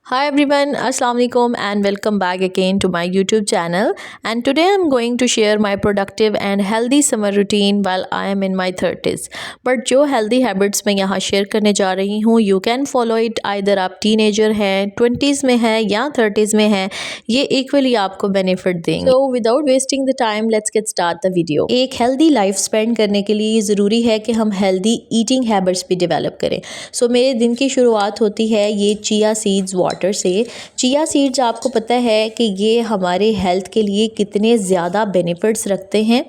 Hi everyone, Assalamu alaikum and welcome back again to my YouTube channel. And today I'm going to share my productive and healthy summer routine while I am in my 30s. But जो healthy habits मैं यहाँ share करने जा रही हूँ, you can follow it either आप teenager हैं, 20s में हैं या 30s में हैं, ये equally आपको benefit देंगे. So without wasting the time, let's get start the video. एक healthy life spend करने के लिए ज़रूरी है कि हम healthy eating habits भी develop करें. So मेरे दिन की शुरुआत होती है ये चिया सीड्स वाटर से। चिया सीड्स आपको पता है कि ये हमारे हेल्थ के लिए कितने ज़्यादा बेनिफिट्स रखते हैं।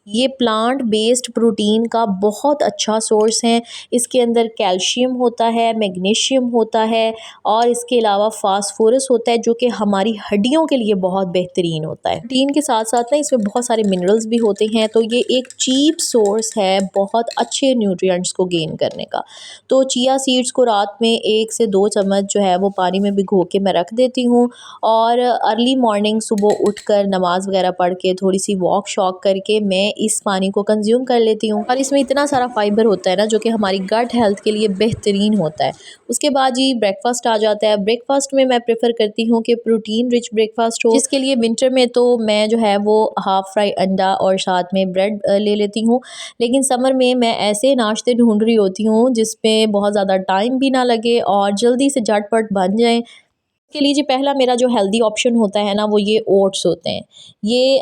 ये प्लांट बेस्ड प्रोटीन का बहुत अच्छा सोर्स है। इसके अंदर कैल्शियम होता है, मैग्नीशियम होता है और इसके अलावा फास्फोरस होता है जो कि हमारी हड्डियों के लिए बहुत बेहतरीन होता है। प्रोटीन के साथ साथ ना इसमें बहुत सारे मिनरल्स भी होते हैं, तो ये एक चीप सोर्स है बहुत अच्छे न्यूट्रिएंट्स को गेन करने का। तो चिया सीड्स को रात में 1 से 2 चम्मच जो है वो पानी में भिगो के मैं रख देती हूँ और अर्ली मॉर्निंग सुबह उठकर नमाज वगैरह पढ़ के थोड़ी सी वॉक शॉक करके मैं इस पानी को कंज्यूम कर लेती हूँ। और इसमें इतना सारा फाइबर होता है ना जो कि हमारी गट हेल्थ के लिए बेहतरीन होता है। उसके बाद जी ब्रेकफास्ट आ जाता है। ब्रेकफास्ट में मैं प्रेफर करती हूँ कि प्रोटीन रिच ब्रेकफास्ट हो, जिसके लिए विंटर में तो मैं जो है वो हाफ फ्राई अंडा और साथ में ब्रेड ले लेती हूँ। लेकिन समर में मैं ऐसे नाश्ते ढूंढ रही होती हूँ जिसमें बहुत ज़्यादा टाइम भी ना लगे और जल्दी से झटपट बन जाए। के लिए जी पहला मेरा जो हेल्दी ऑप्शन होता है ना वो ये ओट्स होते हैं। ये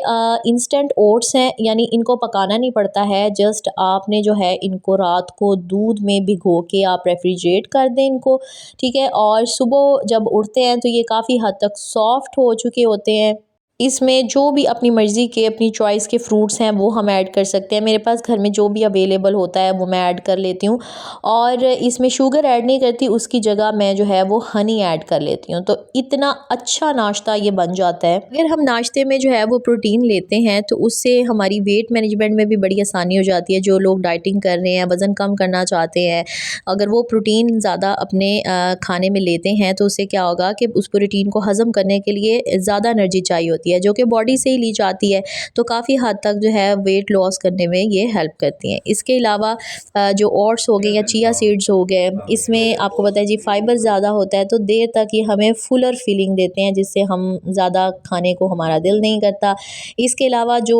इंस्टेंट ओट्स हैं, यानी इनको पकाना नहीं पड़ता है। जस्ट आपने जो है इनको रात को दूध में भिगो के आप रेफ्रिजरेट कर दें इनको, ठीक है। और सुबह जब उठते हैं तो ये काफ़ी हद तक सॉफ्ट हो चुके होते हैं। इसमें जो भी अपनी मर्ज़ी के अपनी चॉइस के फ्रूट्स हैं वो हम ऐड कर सकते हैं। मेरे पास घर में जो भी अवेलेबल होता है वो मैं ऐड कर लेती हूँ और इसमें शुगर ऐड नहीं करती, उसकी जगह मैं जो है वो हनी ऐड कर लेती हूँ। तो इतना अच्छा नाश्ता ये बन जाता है। अगर हम नाश्ते में जो है वो प्रोटीन लेते हैं तो उससे हमारी वेट मैनेजमेंट में भी बड़ी आसानी हो जाती है। जो लोग डाइटिंग कर रहे हैं, वज़न कम करना चाहते हैं, अगर वो प्रोटीन ज़्यादा अपने खाने में लेते हैं तो उससे क्या होगा कि उस प्रोटीन को हज़म करने के लिए ज़्यादा एनर्जी चाहिए होती है जो कि बॉडी से ही ली जाती है। तो काफ़ी हद तक जो है वेट लॉस करने में ये हेल्प करती हैं। इसके अलावा जो ओट्स हो गए या चिया सीड्स हो गए, इसमें आपको पता है जी फाइबर ज़्यादा होता है, तो देर तक ये हमें फुलर फीलिंग देते हैं जिससे हम ज़्यादा खाने को हमारा दिल नहीं करता। इसके अलावा जो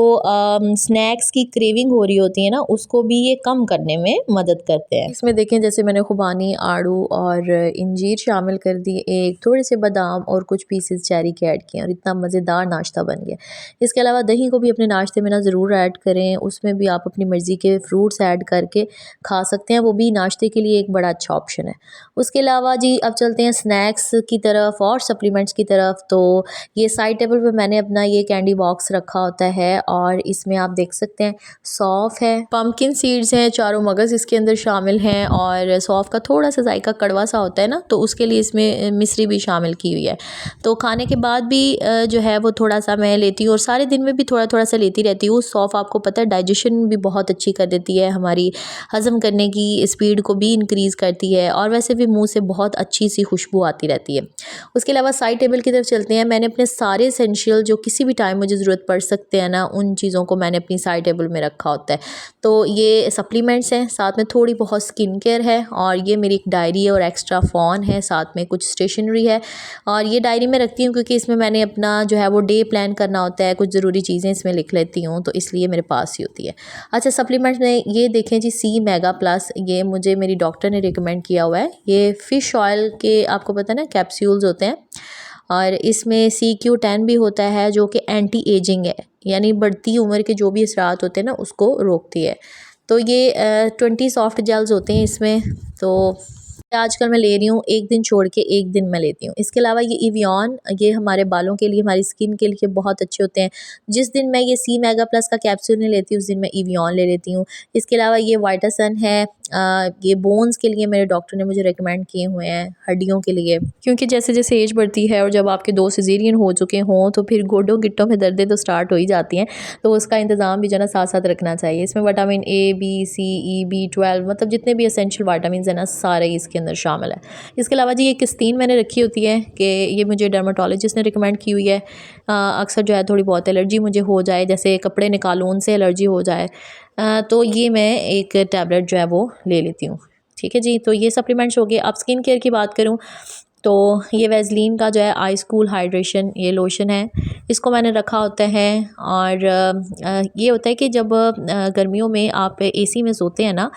स्नैक्स की क्रेविंग हो रही होती है ना उसको भी ये कम करने में मदद करते हैं। इसमें देखें जैसे मैंने खुबानी, आड़ू और इंजीर शामिल कर दी, एक थोड़े से बादाम और कुछ पीसेस चेरी के ऐड किए और इतना मज़ेदार नाश्ता बन गया। इसके अलावा दही को भी अपने नाश्ते में ना ज़रूर ऐड करें, उसमें भी आप अपनी मर्ज़ी के फ्रूट्स ऐड करके खा सकते हैं, वो भी नाश्ते के लिए एक बड़ा अच्छा ऑप्शन है। उसके अलावा जी अब चलते हैं स्नैक्स की तरफ और सप्लीमेंट्स की तरफ। तो ये साइड टेबल पे मैंने अपना ये कैंडी बॉक्स रखा होता है और इसमें आप देख सकते हैं सौंफ है, पम्पकिन सीड्स हैं, चारों मगज़ इसके अंदर शामिल हैं और सौंफ का थोड़ा सा जायका कड़वा सा होता है ना, तो उसके लिए इसमें मिश्री भी शामिल की हुई है। तो खाने के बाद भी जो है वो थोड़ा सा मैं लेती हूँ और सारे दिन में भी थोड़ा थोड़ा सा लेती रहती हूँ। सौंफ आपको पता है डाइजेशन भी बहुत अच्छी कर देती है, हमारी हज़म करने की स्पीड को भी इंक्रीज़ करती है और वैसे भी मुंह से बहुत अच्छी सी खुशबू आती रहती है। उसके अलावा साइड टेबल की तरफ चलते हैं। मैंने अपने सारे एसेंशियल जो किसी भी टाइम मुझे ज़रूरत पड़ सकते हैं ना, उन चीज़ों को मैंने अपनी साइड टेबल में रखा होता है। तो ये सप्लीमेंट्स हैं, साथ में थोड़ी बहुत स्किन केयर है और ये मेरी एक डायरी है और एक्स्ट्रा फ़ोन है, साथ में कुछ स्टेशनरी है। और ये डायरी में रखती हूँ क्योंकि इसमें मैंने अपना जो है वो डे प्लान करना होता है, कुछ ज़रूरी चीज़ें इसमें लिख लेती हूँ तो इसलिए मेरे पास ही होती है। अच्छा, सप्लीमेंट्स में ये देखें जी सी मेगा प्लस, ये मुझे मेरी डॉक्टर ने रिकमेंड किया हुआ है। ये फ़िश ऑयल के आपको पता है ना कैप्सूल्स होते हैं और इसमें CQ10 भी होता है जो कि एंटी एजिंग है, यानी बढ़ती उम्र के जो भी असरात होते हैं ना उसको रोकती है। तो ये 20 सॉफ्ट जेल्स होते हैं इसमें, तो आजकल मैं ले रही हूँ, एक दिन छोड़ के एक दिन मैं लेती हूँ। इसके अलावा ये इवियन, ये हमारे बालों के लिए, हमारी स्किन के लिए बहुत अच्छे होते हैं। जिस दिन मैं ये सी मेगा प्लस का कैप्सूल नहीं लेती उस दिन मैं इवियन ले लेती हूँ। इसके अलावा ये वाइटासन है, ये बोन्स के लिए मेरे डॉक्टर ने मुझे रिकमेंड किए हुए हैं, हड्डियों के लिए, क्योंकि जैसे जैसे एज बढ़ती है और जब आपके 2 सिजेरियन हो चुके हों तो फिर गोडों गिट्टों में दर्दें तो स्टार्ट हो ही जाती हैं, तो उसका इंतज़ाम भी जो है ना साथ साथ रखना चाहिए। इसमें vitamin A, B, C, E, B12 मतलब जितने भी एसेंशियल वाइटामिन है ना सारे इसके अंदर शामिल है। इसके अलावा जी ये किस्तीन मैंने रखी होती है कि ये मुझे डर्माटोलॉजिस्ट ने रिकमेंड की हुई है। अक्सर जो है थोड़ी बहुत एलर्जी मुझे हो जाए, जैसे कपड़े निकालो उनसे एलर्जी हो जाए, तो ये मैं एक टैबलेट जो है वो ले लेती हूँ। ठीक है जी, तो ये सप्लीमेंट्स हो गए। अब स्किन केयर की बात करूँ तो ये वैसलीन का जो है आइस कूल हाइड्रेशन ये लोशन है, इसको मैंने रखा होता है। और ये होता है कि जब गर्मियों में आप एसी में सोते हैं ना,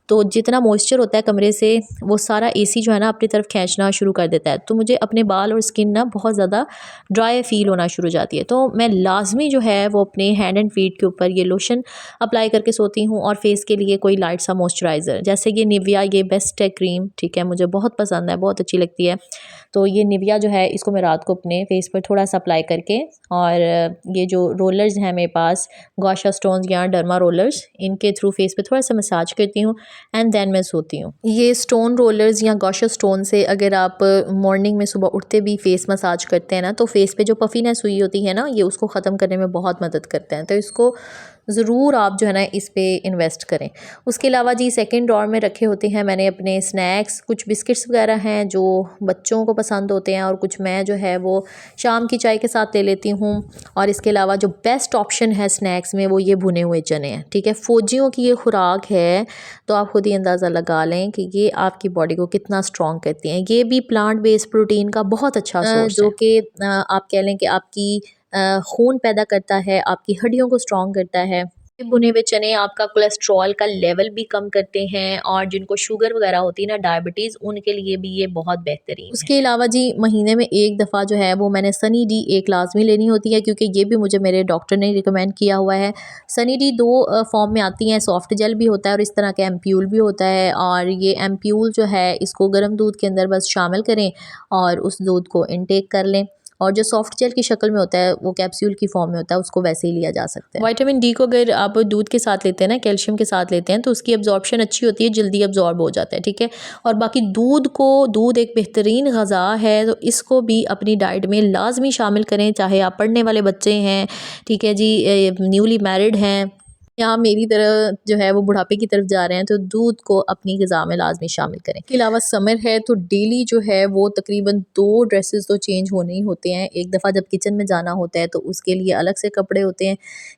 तो जितना मॉइस्चर होता है कमरे से वो सारा एसी जो है ना अपनी तरफ खींचना शुरू कर देता है, तो मुझे अपने बाल और स्किन ना बहुत ज़्यादा ड्राई फील होना शुरू हो जाती है। तो मैं लाजमी जो है वो अपने हैंड एंड फीट के ऊपर ये लोशन अप्लाई करके सोती हूँ। और फेस के लिए कोई लाइट सा मॉइस्चराइज़र, जैसे ये निविया ये बेस्ट है क्रीम, ठीक है, मुझे बहुत पसंद है, बहुत अच्छी लगती है। तो ये निविया जो है इसको मैं रात को अपने फेस पर थोड़ा सा अप्लाई करके, और ये जो रोलर्स हैं मेरे पास गौशा स्टोन्स या डर्मा रोलर्स, इनके थ्रू फेस पे थोड़ा सा मसाज करती हूँ एंड देन मैं सोती हूँ। ये स्टोन रोलर्स या गौशा स्टोन से अगर आप मॉर्निंग में सुबह उठते भी फेस मसाज करते हैं ना, तो फेस पे जो पफीनेस हुई होती है ना, ये उसको ख़त्म करने में बहुत मदद करते हैं। तो इसको ज़रूर आप जो है ना इस पे इन्वेस्ट करें। उसके अलावा जी सेकंड ड्रॉर में रखे होते हैं मैंने अपने स्नैक्स, कुछ बिस्किट्स वगैरह हैं जो बच्चों को पसंद होते हैं, और कुछ मैं जो है वो शाम की चाय के साथ ले लेती हूँ। और इसके अलावा जो बेस्ट ऑप्शन है स्नैक्स में वो ये भुने हुए चने हैं, ठीक है, फ़ौजियों की ये खुराक है, तो आप खुद ही अंदाज़ा लगा लें कि ये आपकी बॉडी को कितना स्ट्रॉन्ग करती हैं। ये भी प्लांट बेस्ड प्रोटीन का बहुत अच्छा सोर्स जो कि आप कह लें कि आपकी खून पैदा करता है, आपकी हड्डियों को स्ट्रॉन्ग करता है। ये भुने हुए चने आपका कोलेस्ट्रॉल का लेवल भी कम करते हैं, और जिनको शुगर वगैरह होती है ना, डायबिटीज़, उनके लिए भी ये बहुत बेहतरीन है। उसके अलावा जी महीने में एक दफ़ा जो है वो मैंने सनी डी एक लाजमी लेनी होती है, क्योंकि ये भी मुझे मेरे डॉक्टर ने रिकमेंड किया हुआ है। सनी डी दो फॉर्म में आती हैं, सॉफ्ट जेल भी होता है और इस तरह का एम्प्यूल भी होता है। और ये एम्प्यूल जो है इसको गर्म दूध के अंदर बस शामिल करें और उस दूध को इनटेक कर लें, और जो सॉफ्ट जेल की शक्ल में होता है वो कैप्सूल की फॉर्म में होता है, उसको वैसे ही लिया जा सकता है। विटामिन डी को अगर आप दूध के साथ लेते हैं ना, कैल्शियम के साथ लेते हैं, तो उसकी अब्जॉर्प्शन अच्छी होती है, जल्दी अब्जॉर्ब हो जाता है, ठीक है। और बाकी दूध एक बेहतरीन ग़ज़ा है, तो इसको भी अपनी डाइट में लाजमी शामिल करें, चाहे आप पढ़ने वाले बच्चे हैं, ठीक है जी, न्यूली मैरिड हैं, या मेरी तरह जो है वो बुढ़ापे की तरफ जा रहे हैं, तो दूध को अपनी ग़िज़ा में लाजमी शामिल करें। इसके अलावा समर है तो डेली जो है वो तकरीबन 2 ड्रेसेस तो चेंज होने ही होते हैं। एक दफ़ा जब किचन में जाना होता है तो उसके लिए अलग से कपड़े होते हैं।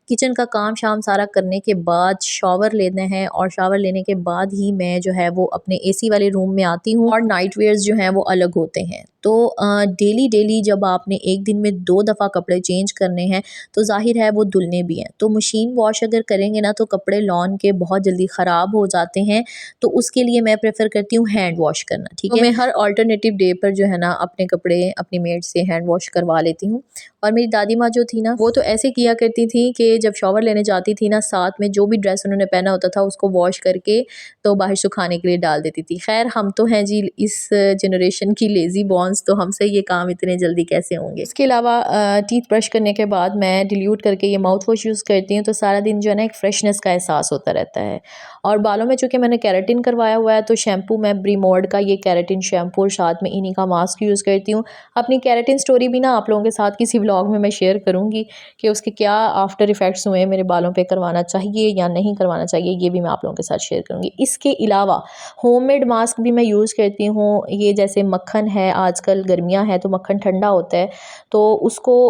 किचन का काम शाम सारा करने के बाद शावर लेना है, और शावर लेने के बाद ही मैं जो है वो अपने एसी वाले रूम में आती हूँ, और नाइट वेयर्स जो हैं वो अलग होते हैं। तो डेली जब आपने एक दिन में 2 दफ़ा कपड़े चेंज करने हैं, तो ज़ाहिर है वो धुलने भी हैं। तो मशीन वॉश अगर करेंगे ना, तो कपड़े लॉन के बहुत जल्दी ख़राब हो जाते हैं, तो उसके लिए मैं प्रेफर करती हूँ हैंड वॉश करना, ठीक है। तो मैं हर अल्टरनेटिव डे पर जो है ना अपने कपड़े अपनी मेड से हैंड वॉश करवा लेती हूँ। और मेरी दादी माँ जो थी ना, वो तो ऐसे किया करती थी कि जब शॉवर लेने जाती थी ना, साथ में जो भी ड्रेस उन्होंने पहना होता था उसको वॉश करके तो बाहर सुखाने के लिए डाल देती थी। खैर हम तो हैं जी इस जनरेशन की लेज़ी बॉन्स, तो हमसे ये काम इतने जल्दी कैसे होंगे। इसके अलावा टीथ ब्रश करने के बाद मैं डिल्यूट करके ये माउथ वॉश यूज़ करती हूँ, तो सारा दिन जो है ना एक फ्रेशनेस का एहसास होता रहता है। और बालों में चूँकि मैंने केराटिन करवाया हुआ है, तो शैम्पू मैं ब्रीमोड का ये केराटिन शैम्पू और साथ में इन्हीं का मास्क यूज़ करती हूँ। अपनी केराटिन स्टोरी भी ना आप लोगों के साथ किसी व्लॉग में मैं शेयर करूँगी कि उसके क्या आफ्टर इफ़ेक्ट्स हुए, मेरे बालों पे करवाना चाहिए या नहीं करवाना चाहिए, ये भी मैं आप लोगों के साथ शेयर करूँगी। इसके अलावा होममेड मास्क भी मैं यूज़ करती हूँ। ये जैसे मक्खन है, आजकल गर्मियाँ हैं तो मक्खन ठंडा होता है, तो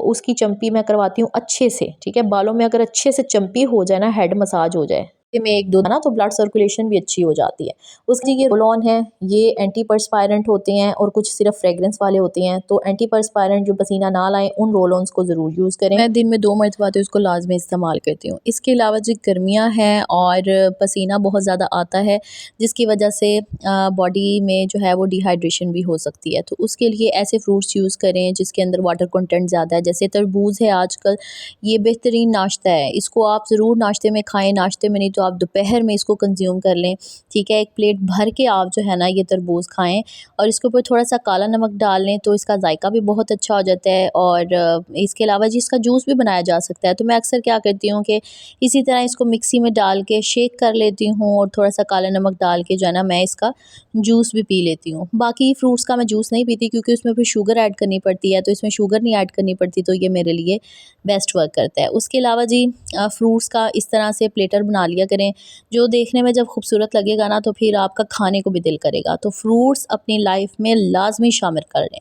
उसकी चम्पी मैं करवाती हूँ अच्छे से, ठीक है। बालों में अगर अच्छे से चम्पी हो जाए ना, हेड मसाज हो जाए में 1-2 ना, तो ब्लड सर्कुलेशन भी अच्छी हो जाती है। उसके ये रोल ऑन है, ये एंटी पर्सपायरेंट होते हैं और कुछ सिर्फ फ्रेगरेंस वाले होते हैं। तो एंटी पर्सपायरेंट जो पसीना ना लाएं, उन रोल ऑन्स को ज़रूर यूज़ करें। मैं दिन में 2 मरतबा तो इसको लाजमी इस्तेमाल करती हूँ। इसके अलावा जो गर्मियाँ हैं और पसीना बहुत ज़्यादा आता है, जिसकी वजह से बॉडी में जो है वो डिहाइड्रेशन भी हो सकती है, तो उसके लिए ऐसे फ्रूट्स यूज़ करें जिसके अंदर वाटर कंटेंट ज़्यादा है। जैसे तरबूज़ है आजकल, ये बेहतरीन नाश्ता है, इसको आप ज़रूर नाश्ते में खाएँ। नाश्ते में नहीं तो आप दोपहर में इसको कंज्यूम कर लें, ठीक है। एक प्लेट भर के आप जो है ना ये तरबूज़ खाएं, और इसके ऊपर थोड़ा सा काला नमक डाल लें, तो इसका जायका भी बहुत अच्छा हो जाता है। और इसके अलावा जी इसका जूस भी बनाया जा सकता है। तो मैं अक्सर क्या करती हूँ कि इसी तरह इसको मिक्सी में डाल के शेक कर लेती हूँ, और थोड़ा सा काला नमक डाल के जो है ना मैं इसका जूस भी पी लेती हूँ। बाकी फ्रूट्स का मैं जूस नहीं पीती, क्योंकि उसमें फिर शुगर ऐड करनी पड़ती है, तो इसमें शुगर नहीं ऐड करनी पड़ती, तो ये मेरे लिए बेस्ट वर्क करता है। उसके अलावा जी फ्रूट्स का इस तरह से प्लेटर बना लिया करें, जो देखने में जब खूबसूरत लगेगा ना, तो फिर आपका खाने को भी दिल करेगा। तो फ्रूट्स अपनी लाइफ में लाजमी शामिल कर लें।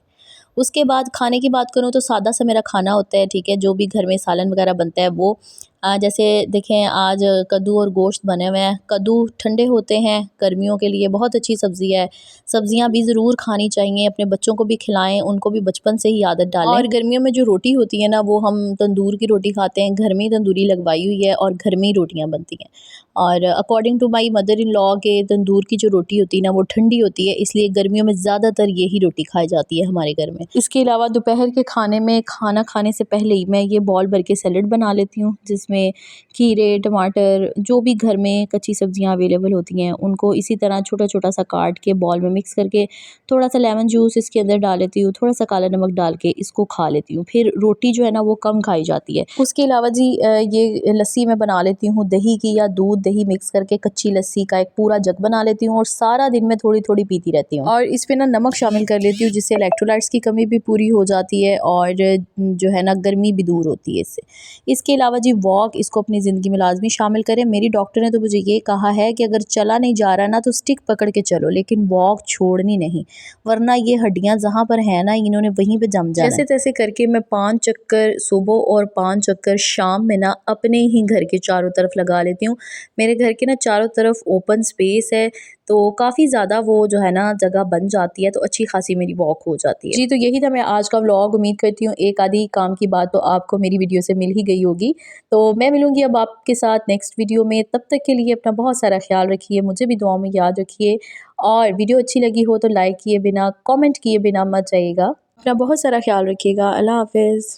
उसके बाद खाने की बात करूँ तो सादा सा मेरा खाना होता है, ठीक है। जो भी घर में सालन वगैरह बनता है वो जैसे देखें आज कद्दू और गोश्त बने हुए हैं। कद्दू ठंडे होते हैं, गर्मियों के लिए बहुत अच्छी सब्ज़ी है। सब्ज़ियाँ भी ज़रूर खानी चाहिए, अपने बच्चों को भी खिलाएं, उनको भी बचपन से ही आदत डालें। और गर्मियों में जो रोटी होती है ना, वो हम तंदूर की रोटी खाते हैं। घर में ही तंदूरी लगवाई हुई है और घर में ही रोटियाँ बनती हैं। और according to my mother in law के तंदूर की जो रोटी होती है ना, वो ठंडी होती है, इसलिए गर्मियों में ज़्यादातर यही रोटी खाई जाती है हमारे घर में। इसके अलावा दोपहर के खाने में खाना खाने से पहले ही मैं ये बॉल भर के सैलेड बना लेती हूँ, जिसमें खीरे, टमाटर, जो भी घर में कच्ची सब्जियां अवेलेबल होती हैं उनको इसी तरह छोटा छोटा सा काट के बॉल में मिक्स करके थोड़ा सा लेमन जूस इसके अंदर डाल लेती हूँ, थोड़ा सा काला नमक डाल के इसको खा लेती हूँ। फिर रोटी जो है ना वो कम खाई जाती है। उसके अलावा जी ये लस्सी मैं बना लेती हूँ दही की, या दूध दही मिक्स करके कच्ची लस्सी का एक पूरा जग बना लेती हूँ और सारा दिन में थोड़ी थोड़ी पीती रहती हूँ। और इस पे ना नमक शामिल कर लेती हूँ, जिससे इलेक्ट्रोलाइट्स की कमी भी पूरी हो जाती है और जो है ना गर्मी भी दूर होती है इससे। इसके अलावा जी वॉक, इसको अपनी ज़िंदगी में लाजमी शामिल करें। मेरी डॉक्टर ने तो मुझे ये कहा है कि अगर चला नहीं जा रहा ना तो स्टिक पकड़ के चलो, लेकिन वॉक छोड़नी नहीं, वरना ये हड्डियां जहाँ पर है ना इन्होंने वहीं पे जम जाना। जैसे तैसे करके मैं 5 चक्कर सुबह और 5 चक्कर शाम में ना अपने ही घर के चारों तरफ लगा लेती हूँ। मेरे घर के ना चारों तरफ ओपन स्पेस है, तो काफ़ी ज़्यादा वो जो है ना जगह बन जाती है, तो अच्छी खासी मेरी वॉक हो जाती है। जी, तो यही था मैं आज का व्लॉग। उम्मीद करती हूँ एक आधी काम की बात तो आपको मेरी वीडियो से मिल ही गई होगी। तो मैं मिलूंगी अब आपके साथ नेक्स्ट वीडियो में। तब तक के लिए अपना बहुत सारा ख्याल रखिए, मुझे भी दुआओं में याद रखिए। और वीडियो अच्छी लगी हो तो लाइक किए बिना, कमेंट किए बिना मत जाइएगा। अपना बहुत सारा ख्याल रखिएगा। अल्लाह हाफिज़।